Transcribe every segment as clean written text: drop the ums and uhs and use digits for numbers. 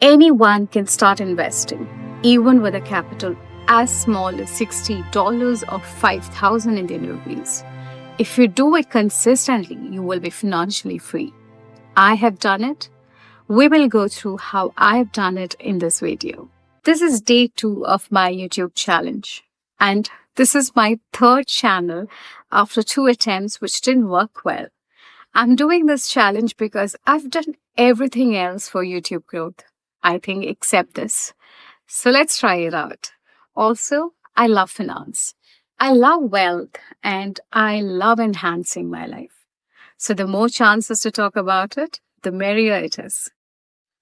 Anyone can start investing, even with a capital as small as $60 or 5,000 Indian rupees. If you do it consistently, you will be financially free. I have done it. We will go through how I have done it in this video. This is day 2 of my YouTube challenge. And this is my third channel after 2 attempts which didn't work well. I'm doing this challenge because I've done everything else for YouTube growth, I think, except this. So let's try it out. Also, I love finance. I love wealth and I love enhancing my life. So the more chances to talk about it, the merrier it is.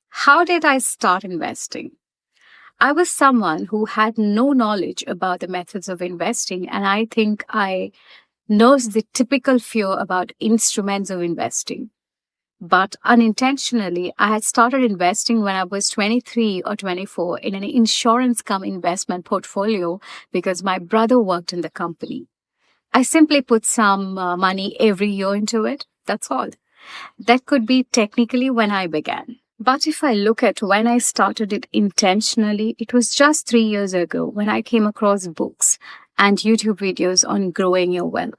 How did I start investing? I was someone who had no knowledge about the methods of investing, and I think I knows the typical fear about instruments of investing. But unintentionally, I had started investing when I was 23 or 24 in an insurance cum investment portfolio because my brother worked in the company. I simply put some money every year into it. That's all. That could be technically when I began. But if I look at when I started it intentionally, it was just 3 years ago when I came across books and YouTube videos on growing your wealth.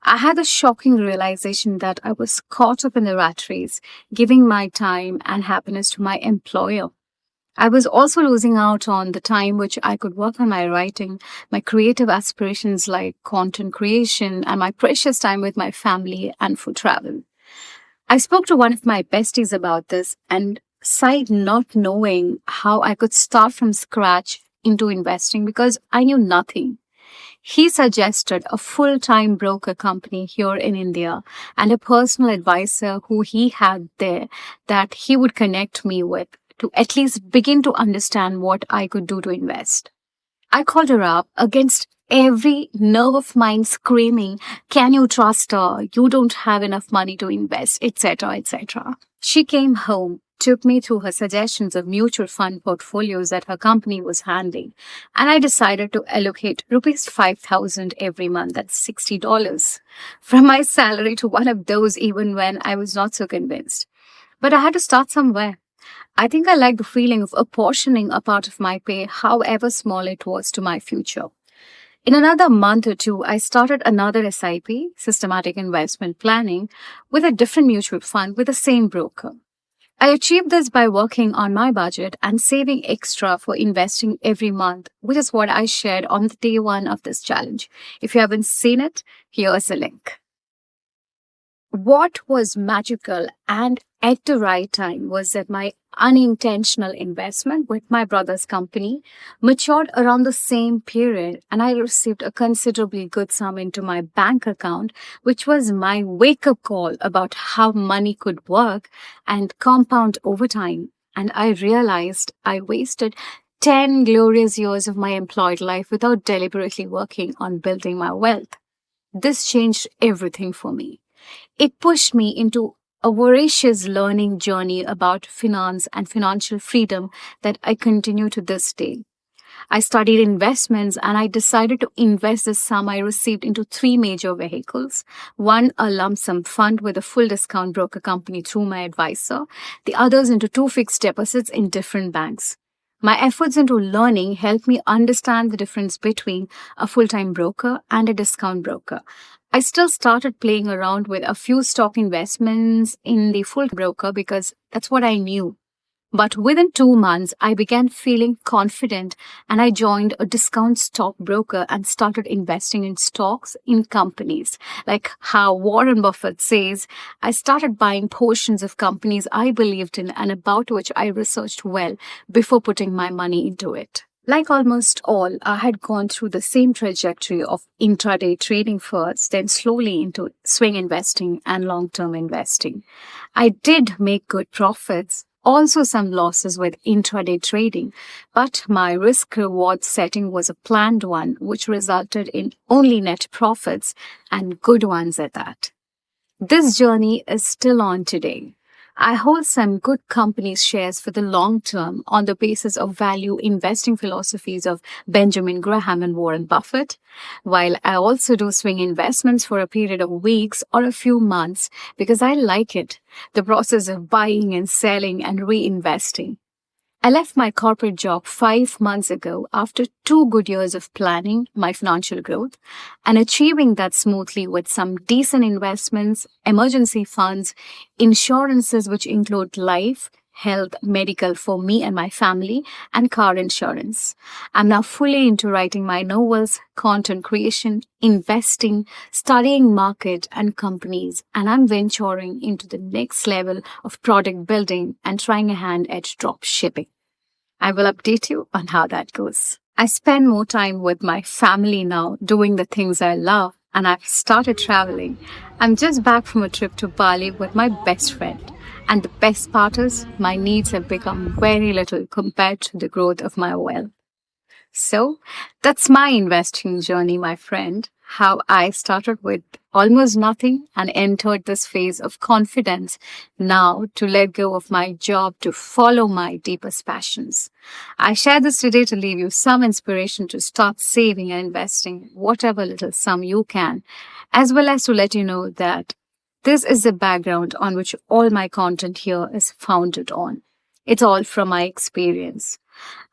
I had a shocking realization that I was caught up in the rat race, giving my time and happiness to my employer. I was also losing out on the time which I could work on my writing, my creative aspirations like content creation, and my precious time with my family and for travel. I spoke to one of my besties about this and sighed, not knowing how I could start from scratch into investing because I knew nothing. He suggested a full-time broker company here in India and a personal advisor who he had there that he would connect me with to at least begin to understand what I could do to invest. I called her up against every nerve of mine screaming, "Can you trust her? You don't have enough money to invest," etc., etc. She came home, took me through her suggestions of mutual fund portfolios that her company was handling, and I decided to allocate rupees 5,000 every month, that's $60, from my salary to one of those even when I was not so convinced. But I had to start somewhere. I think I like the feeling of apportioning a part of my pay, however small it was, to my future. In another month or two, I started another SIP, Systematic Investment Planning, with a different mutual fund with the same broker. I achieved this by working on my budget and saving extra for investing every month, which is what I shared on the day 1 of this challenge. If you haven't seen it, here's a link. What was magical and at the right time was that my unintentional investment with my brother's company matured around the same period, and I received a considerably good sum into my bank account, which was my wake-up call about how money could work and compound over time. And I realized I wasted 10 glorious years of my employed life without deliberately working on building my wealth. This changed everything for me. It pushed me into a voracious learning journey about finance and financial freedom that I continue to this day. I studied investments and I decided to invest the sum I received into 3 major vehicles. One, a lump sum fund with a full discount broker company through my advisor. The others into 2 fixed deposits in different banks. My efforts into learning helped me understand the difference between a full-time broker and a discount broker. I still started playing around with a few stock investments in the full broker because that's what I knew. But within 2 months, I began feeling confident and I joined a discount stock broker and started investing in stocks in companies. Like how Warren Buffett says, I started buying portions of companies I believed in and about which I researched well before putting my money into it. Like almost all, I had gone through the same trajectory of intraday trading first, then slowly into swing investing and long-term investing. I did make good profits, also some losses with intraday trading, but my risk-reward setting was a planned one, which resulted in only net profits and good ones at that. This journey is still on today. I hold some good companies' shares for the long term on the basis of value investing philosophies of Benjamin Graham and Warren Buffett, while I also do swing investments for a period of weeks or a few months because I like it, the process of buying and selling and reinvesting. I left my corporate job 5 months ago after 2 good years of planning my financial growth and achieving that smoothly with some decent investments, emergency funds, insurances which include life, health, medical for me and my family, and car insurance. I'm now fully into writing my novels, content creation, investing, studying market and companies, and I'm venturing into the next level of product building and trying a hand at drop shipping. I will update you on how that goes. I spend more time with my family now, doing the things I love, and I've started traveling. I'm just back from a trip to Bali with my best friend. And the best part is, my needs have become very little compared to the growth of my wealth. So that's my investing journey, my friend. How I started with almost nothing and entered this phase of confidence now to let go of my job to follow my deepest passions. I share this today to leave you some inspiration to start saving and investing whatever little sum you can, as well as to let you know that this is the background on which all my content here is founded on. It's all from my experience.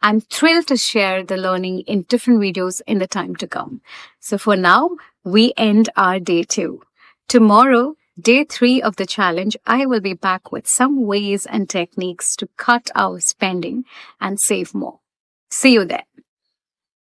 I'm thrilled to share the learning in different videos in the time to come. So for now, we end our day 2. Tomorrow, day 3 of the challenge, I will be back with some ways and techniques to cut our spending and save more. See you there.